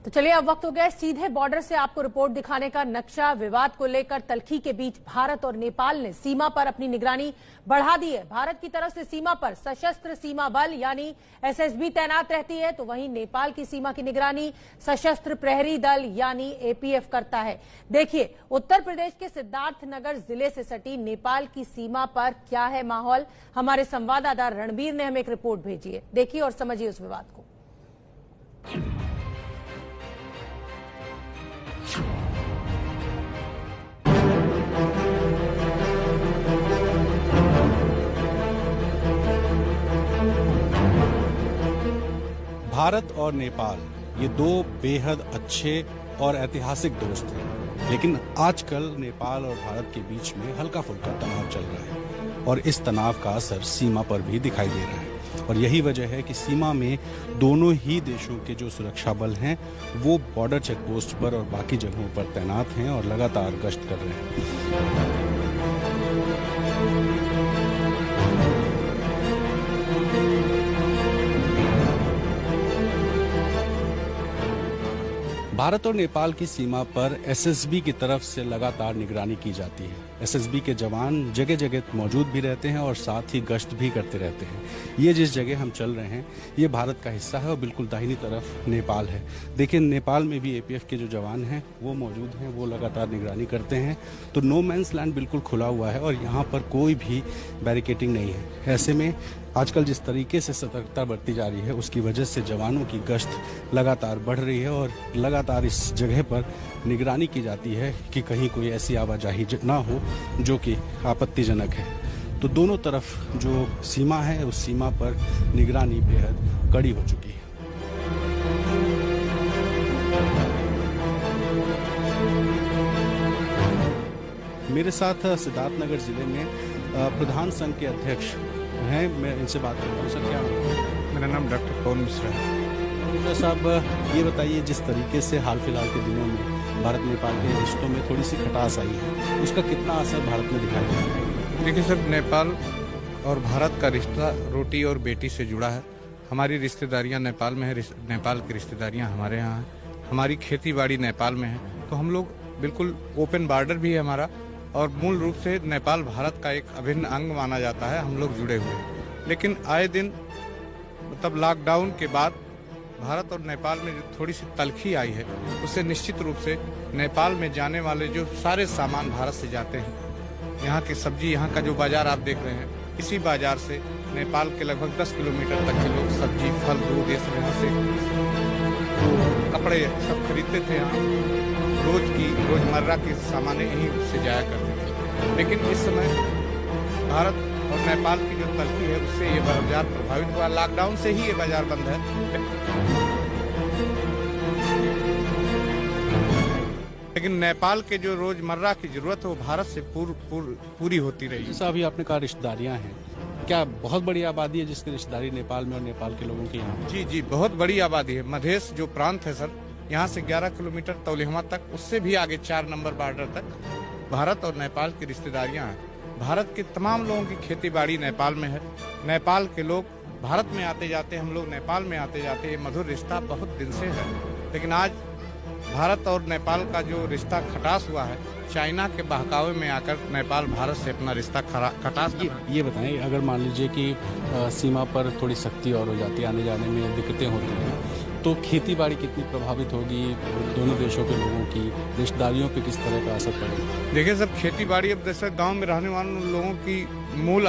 तो चलिए अब वक्त हो गया सीधे बॉर्डर से आपको रिपोर्ट दिखाने का। नक्शा विवाद को लेकर तल्खी के बीच भारत और नेपाल ने सीमा पर अपनी निगरानी बढ़ा दी है। भारत की तरफ से सीमा पर सशस्त्र सीमा बल यानी एसएसबी तैनात रहती है, तो वहीं नेपाल की सीमा की निगरानी सशस्त्र प्रहरी दल यानी एपीएफ करता है। देखिए उत्तर प्रदेश के सिद्धार्थनगर जिले से सटी नेपाल की सीमा पर क्या है माहौल। हमारे संवाददाता रणबीर ने हमें एक रिपोर्ट भेजी है, देखिए और समझिए उस विवाद को। भारत और नेपाल ये दो बेहद अच्छे और ऐतिहासिक दोस्त हैं, लेकिन आजकल नेपाल और भारत के बीच में हल्का फुल्का तनाव चल रहा है और इस तनाव का असर सीमा पर भी दिखाई दे रहा है। और यही वजह है कि सीमा में दोनों ही देशों के जो सुरक्षा बल हैं वो बॉर्डर चेकपोस्ट पर और बाकी जगहों पर तैनात हैं और लगातार गश्त कर रहे हैं। भारत और नेपाल की सीमा पर एसएसबी की तरफ से लगातार निगरानी की जाती है। एसएसबी के जवान जगह जगह मौजूद भी रहते हैं और साथ ही गश्त भी करते रहते हैं। ये जिस जगह हम चल रहे हैं ये भारत का हिस्सा है और बिल्कुल दाहिनी तरफ नेपाल है। देखिए नेपाल में भी एपीएफ के जो जवान हैं वो मौजूद हैं, वो लगातार निगरानी करते हैं। तो नो मैंस लैंड बिल्कुल खुला हुआ है और यहाँ पर कोई भी बैरिकेटिंग नहीं है। ऐसे में आजकल जिस तरीके से सतर्कता बरती जा रही है उसकी वजह से जवानों की गश्त लगातार बढ़ रही है और लगातार इस जगह पर निगरानी की जाती है कि कहीं कोई ऐसी आवाजाही ना हो जो कि आपत्तिजनक है। तो दोनों तरफ जो सीमा है उस सीमा पर निगरानी बेहद कड़ी हो चुकी है। मेरे साथ सिद्धार्थनगर जिले में प्रधान संघ के अध्यक्ष हैं, मैं इनसे बात करता हूँ। सर क्या मेरा नाम डॉक्टर पवन मिश्रा है। मिश्रा साहब ये बताइए, जिस तरीके से हाल फिलहाल के दिनों में भारत नेपाल के रिश्तों में थोड़ी सी खटास आई है, उसका कितना असर भारत में दिखाई दे रहा है? देखिए सर, नेपाल और भारत का रिश्ता रोटी और बेटी से जुड़ा है। हमारी रिश्तेदारियां नेपाल में है, नेपाल की रिश्तेदारियां हमारे यहाँ हैं। हमारी खेती बाड़ी नेपाल में है, तो हम लोग बिल्कुल ओपन बॉर्डर भी है हमारा और मूल रूप से नेपाल भारत का एक अभिन्न अंग माना जाता है। हम लोग जुड़े हुए हैं, लेकिन आए दिन मतलब लॉकडाउन के बाद भारत और नेपाल में जो थोड़ी सी तल्खी आई है उससे निश्चित रूप से नेपाल में जाने वाले जो सारे सामान भारत से जाते हैं, यहाँ की सब्जी, यहाँ का जो बाजार आप देख रहे हैं, इसी बाजार से नेपाल के लगभग 10 किलोमीटर तक के लोग सब्जी, फल, दूध, ये सब यहाँ से कपड़े सब खरीदते थे। यहाँ रोजमर्रा के सामान यहीं से जाया करते थे। लेकिन इस समय भारत और नेपाल की जो तल्खी है उससे ये बाजार प्रभावित हुआ। लॉकडाउन से ही ये बाजार बंद है। लेकिन नेपाल के जो रोजमर्रा की जरूरत है वो भारत से पूरी होती रही। जैसा अभी आपने कहा रिश्तेदारियां हैं, क्या बहुत बड़ी आबादी है जिसकी रिश्तेदारी नेपाल में और नेपाल के लोगों की यहाँ? जी, बहुत बड़ी आबादी है। मधेश जो प्रांत है सर, यहाँ से 11 किलोमीटर तौलिहमा तक, उससे भी आगे 4 नंबर बॉर्डर तक भारत और नेपाल की रिश्तेदारियां हैं। भारत के तमाम लोगों की खेती बाड़ी नेपाल में है। नेपाल के लोग भारत में आते जाते, हम लोग नेपाल में आते जाते, ये मधुर रिश्ता बहुत दिन से है। लेकिन आज भारत और नेपाल का जो रिश्ता खटास हुआ है, चाइना के बहकावे में आकर नेपाल भारत से अपना रिश्ता खटास। ये बताएं, अगर मान लीजिए कि सीमा पर थोड़ी सख्ती और हो जाती है, आने जाने में दिक्कतें होती हैं, तो खेती बाड़ी कितनी प्रभावित होगी? दोनों देशों के लोगों की रिश्तेदारियों पे किस तरह का असर पड़ेगा? देखिए सब खेती बाड़ी, अब जैसे गांव में रहने वाले लोगों की मूल